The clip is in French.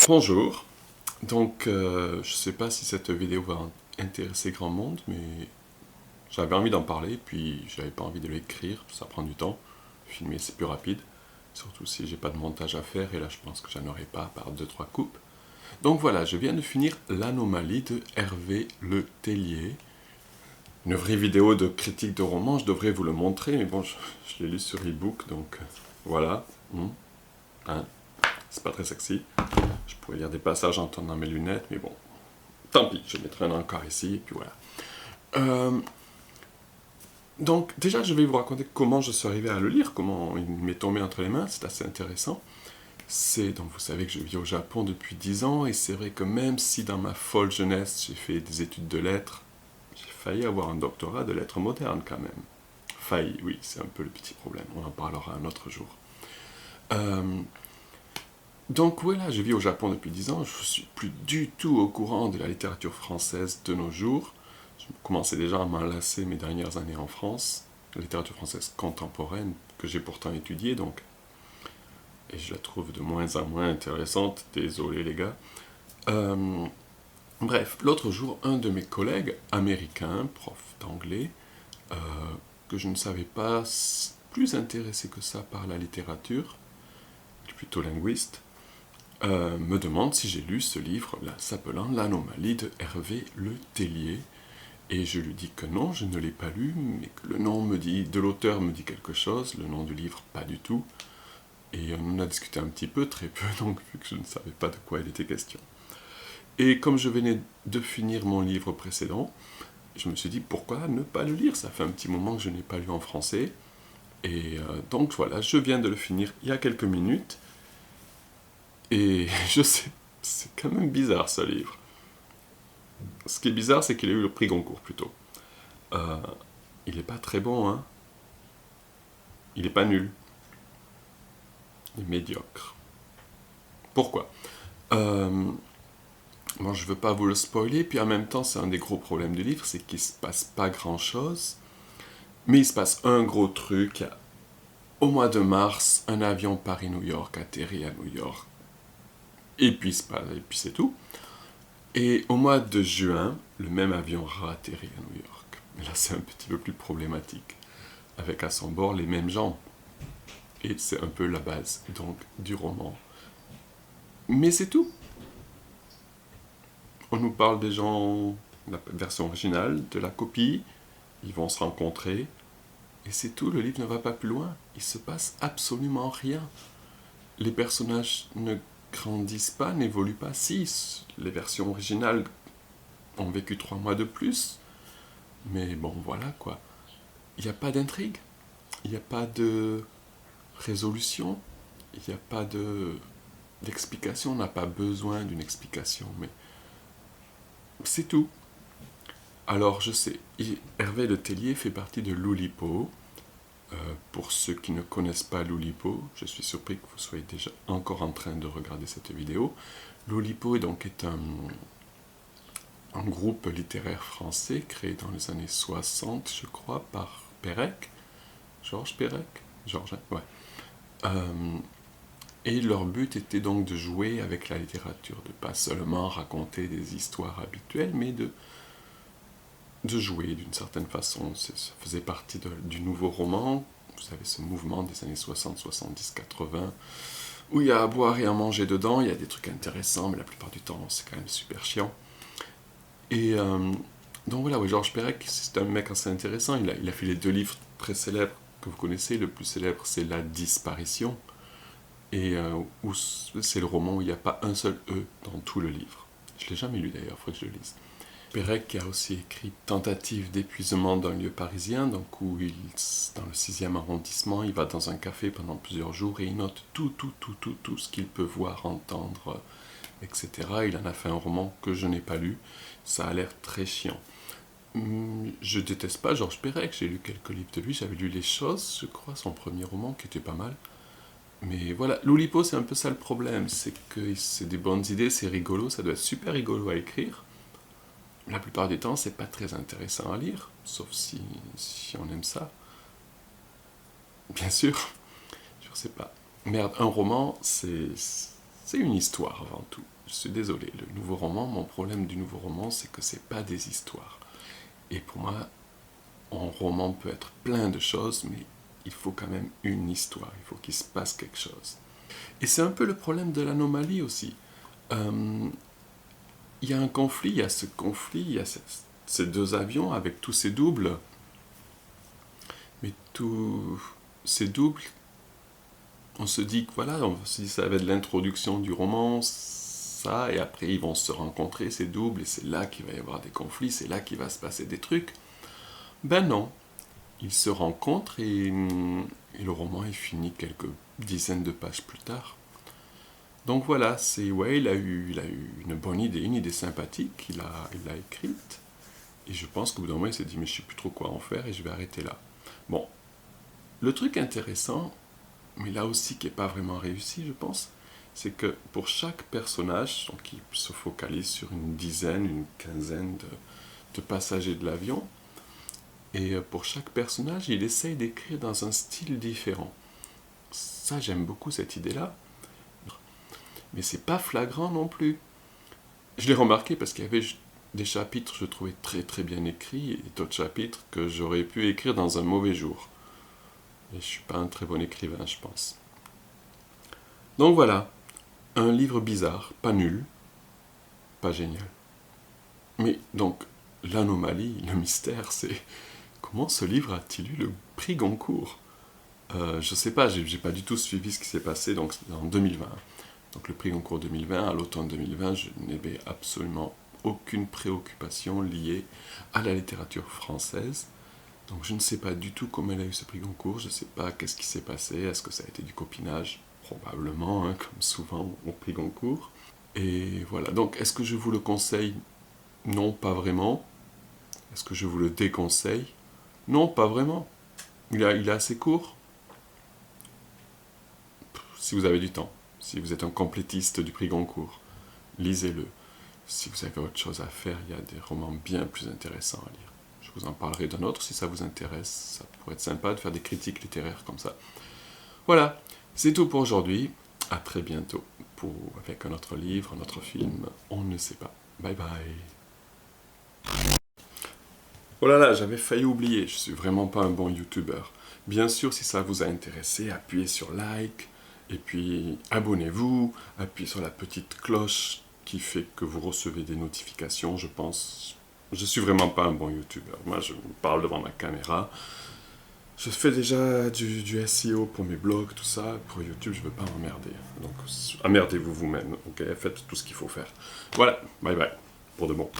Bonjour, donc je sais pas si cette vidéo va intéresser grand monde, mais j'avais envie d'en parler, puis j'avais pas envie de l'écrire, ça prend du temps, filmer c'est plus rapide, surtout si j'ai pas de montage à faire, et là je pense que j'en aurai pas, à part 2-3 coupes. Donc voilà, je viens de finir L'Anomalie de Hervé Le Tellier. Une vraie vidéo de critique de roman, je devrais vous le montrer, mais bon, je l'ai lu sur e-book, donc voilà. Hein, c'est pas très sexy. Je pourrais lire des passages en tendant mes lunettes, mais bon, tant pis, je mettrai un encart ici, et puis voilà. Donc déjà, je vais vous raconter comment je suis arrivé à le lire, comment il m'est tombé entre les mains, c'est assez intéressant. Donc vous savez que je vis au Japon depuis 10 ans, et c'est vrai que même si dans ma folle jeunesse, j'ai fait des études de lettres, j'ai failli avoir un doctorat de lettres modernes quand même. Failli, oui, c'est un peu le petit problème, on en parlera un autre jour. Donc voilà, je vis au Japon depuis 10 ans, je suis plus du tout au courant de la littérature française de nos jours. Je commençais déjà à m'enlacer mes dernières années en France, la littérature française contemporaine, que j'ai pourtant étudiée, donc, et je la trouve de moins en moins intéressante, désolé les gars. Bref, l'autre jour, un de mes collègues américains, prof d'anglais, euh, que je ne savais pas plus intéressé que ça par la littérature, plutôt linguiste, me demande si j'ai lu ce livre là, s'appelant L'Anomalie de Hervé Le Tellier. Et je lui dis que non, je ne l'ai pas lu, mais que le nom de l'auteur me dit quelque chose, le nom du livre pas du tout. Et on a discuté un petit peu, très peu, donc vu que je ne savais pas de quoi il était question. Et comme je venais de finir mon livre précédent, je me suis dit pourquoi ne pas le lire, ça fait un petit moment que je n'ai pas lu en français. Et donc voilà, je viens de le finir il y a quelques minutes. Et je sais, c'est quand même bizarre ce livre. Ce qui est bizarre, c'est qu'il a eu le prix Goncourt plutôt. Euh, il n'est pas très bon, hein. Il n'est pas nul. Il est médiocre. Pourquoi Bon, je veux pas vous le spoiler, puis en même temps, c'est un des gros problèmes du livre, c'est qu'il se passe pas grand-chose, mais il se passe un gros truc. Au mois de mars, un avion Paris-New York atterrit à New York, et puis c'est tout. Et au mois de juin, le même avion atterrit à New York. Mais là, c'est un petit peu plus problématique, avec à son bord les mêmes gens. Et c'est un peu la base, donc, du roman. Mais c'est tout. On nous parle des gens, la version originale, de la copie, ils vont se rencontrer, et c'est tout, le livre ne va pas plus loin. Il se passe absolument rien. Les personnages ne grandissent pas, n'évoluent pas. Si, les versions originales ont vécu 3 mois de plus, mais bon, voilà quoi. Il n'y a pas d'intrigue, il n'y a pas de résolution, il n'y a pas d'explication, on n'a pas besoin d'une explication, mais c'est tout. Alors je sais, Hervé Le Tellier fait partie de l'Oulipo. Pour ceux qui ne connaissent pas l'Oulipo, je suis surpris que vous soyez déjà encore en train de regarder cette vidéo. L'Oulipo est un groupe littéraire français créé dans les années 60, je crois, par Perec, Georges Perec, Georges, ouais. Et leur but était donc de jouer avec la littérature, de pas seulement raconter des histoires habituelles, mais de jouer d'une certaine façon. Ça faisait partie du nouveau roman, vous savez, ce mouvement des années 60, 70, 80, où il y a à boire et à manger dedans, il y a des trucs intéressants, mais la plupart du temps, c'est quand même super chiant. Et donc voilà, oui, Georges Perec, c'est un mec assez intéressant, il a fait les 2 livres très célèbres que vous connaissez. Le plus célèbre, c'est La Disparition, et où c'est le roman où il n'y a pas un seul E dans tout le livre. Je ne l'ai jamais lu d'ailleurs, il faudrait que je le lise. Perec a aussi écrit Tentative d'épuisement d'un lieu parisien, donc où dans le 6e arrondissement, il va dans un café pendant plusieurs jours et il note tout ce qu'il peut voir, entendre, etc. Il en a fait un roman que je n'ai pas lu, ça a l'air très chiant. Je déteste pas Georges Perec, j'ai lu quelques livres de lui, j'avais lu Les Choses, je crois, son premier roman, qui était pas mal. Mais voilà, l'Oulipo, c'est un peu ça le problème, c'est que c'est des bonnes idées, c'est rigolo, ça doit être super rigolo à écrire. La plupart du temps, c'est pas très intéressant à lire, sauf si on aime ça. Bien sûr, je sais pas. Merde, un roman, c'est c'est une histoire avant tout. Je suis désolé, le nouveau roman, mon problème du nouveau roman, c'est que c'est pas des histoires. Et pour moi, un roman peut être plein de choses, mais il faut quand même une histoire, il faut qu'il se passe quelque chose. Et c'est un peu le problème de l'anomalie aussi. Il y a un conflit, il y a ce conflit, il y a ces deux avions avec tous ces doubles. Mais tous ces doubles, on se dit que voilà, on se dit que ça va être l'introduction du roman, ça, et après ils vont se rencontrer, ces doubles, et c'est là qu'il va y avoir des conflits, c'est là qu'il va se passer des trucs. Ben non, ils se rencontrent et le roman est fini quelques dizaines de pages plus tard. Donc voilà, ouais, il a eu une bonne idée, une idée sympathique, il l'a écrite, et je pense qu'au bout d'un moment il s'est dit mais je sais plus trop quoi en faire et je vais arrêter là. Bon, le truc intéressant, mais là aussi qui n'est pas vraiment réussi je pense, c'est que pour chaque personnage, donc il se focalise sur une dizaine, une quinzaine de passagers de l'avion, et pour chaque personnage il essaye d'écrire dans un style différent. Ça j'aime beaucoup cette idée-là, mais c'est pas flagrant non plus. Je l'ai remarqué parce qu'il y avait des chapitres que je trouvais très très bien écrits et d'autres chapitres que j'aurais pu écrire dans un mauvais jour. Et je suis pas un très bon écrivain, je pense. Donc voilà, un livre bizarre, pas nul, pas génial. Mais donc, l'anomalie, le mystère, c'est comment ce livre a-t-il eu le prix Goncourt? Je sais pas, j'ai pas du tout suivi ce qui s'est passé donc, en 2020. Donc le prix Goncourt 2020, à l'automne 2020, je n'avais absolument aucune préoccupation liée à la littérature française. Donc je ne sais pas du tout comment elle a eu ce prix Goncourt, je ne sais pas qu'est-ce qui s'est passé, est-ce que ça a été du copinage? Probablement, hein, comme souvent au prix Goncourt. Et voilà, donc est-ce que je vous le conseille? Non, pas vraiment. Est-ce que je vous le déconseille? Non, pas vraiment. Il est assez court. Si vous avez du temps, si vous êtes un complétiste du prix Goncourt, lisez-le. Si vous avez autre chose à faire, il y a des romans bien plus intéressants à lire. Je vous en parlerai d'un autre si ça vous intéresse. Ça pourrait être sympa de faire des critiques littéraires comme ça. Voilà, c'est tout pour aujourd'hui. À très bientôt avec un autre livre, un autre film. On ne sait pas. Bye bye. Oh là là, j'avais failli oublier. Je suis vraiment pas un bon youtubeur. Bien sûr, si ça vous a intéressé, appuyez sur like. Et puis abonnez-vous. Appuyez sur la petite cloche qui fait que vous recevez des notifications, je pense. Je suis vraiment pas un bon youtubeur. Moi, je parle devant ma caméra. Je fais déjà du SEO pour mes blogs, tout ça. Pour YouTube, je veux pas m'emmerder. Donc, emmerdez-vous vous-même, ok? Faites tout ce qu'il faut faire. Voilà, bye bye, pour de bon.